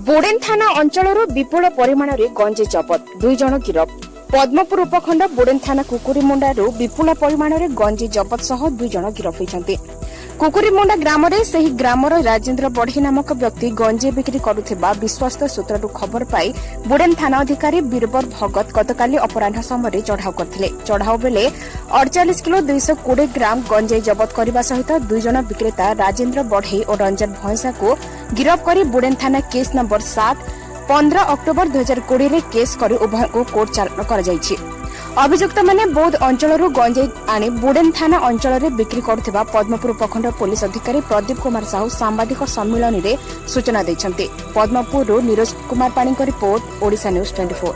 बोडेन थाना अंचल विपुल परिमाण में गंजे जबत 2 जन गिरफ। पद्मपुर उपखंड बोडेन थाना कुकुरीमुंडा विपुल परिमाण में गंजे जबत सह 2 जन गिरफ होती। कुकुरीमुंडा ग्राम ग्रामर राजेन्द्र बढ़ई नामक व्यक्ति गंजे बिक्री करुवा विश्वस्त सूत्रु खबर पाई बोडेन थाना अधिकारी बीरबर भगत गतकाली अपराह समय चढ़ाऊ करते। चढ़ाऊ बेले 48 किलो 220 ग्राम गंजे जबत करने सहित 2 जन विक्रेता राजेन्द्र बढ़ई और रंजन भैंसा को गिरफ कर बोडेन थाना केस नंबर 7 15 अक्टोबर 2020 रे केस कर उभय को कोर्ट चालाण कर अभियुक्त माने बौद्ध अंचल गंजे आनी बोडेन थाना अंचल में बिक्री करुवा पद्मपुर उपखंड पुलिस अधिकारी प्रदीप कुमार साहू सांबादिक सम्मेलन में सूचना देते। पद्मपुर नीरज कुमार पाणी रिपोर्ट ओडिशा न्यूज 24।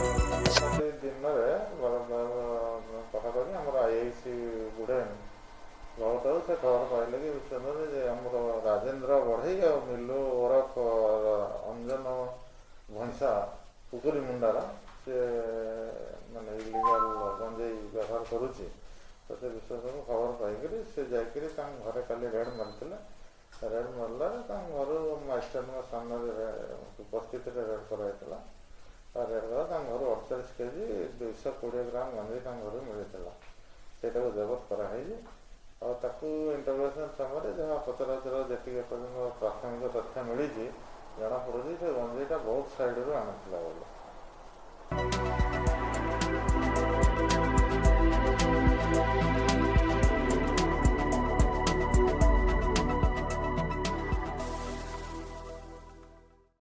राजेन्द्र बढ़ई मिलू ओरफ अंजन भैंसा कुकुरी मुंडार से माने इलिगाल गंजेई व्यवहार करुच्ची तो से विश्वास को खबर पाई से जाकि घरे काली रेड मारते। रेड मारला घर मास्टर सामने उपस्थित रेड कराइला। रेड करा घर 48 केजी 220 ग्राम गंजेई घर मिलता से जबत कराई। इंटरवेसन समय जहाँ पचराचर जी प्राथमिक तथ्य मिली जना पड़ी से गंजेईटा बहुत साइड रू आना बोली।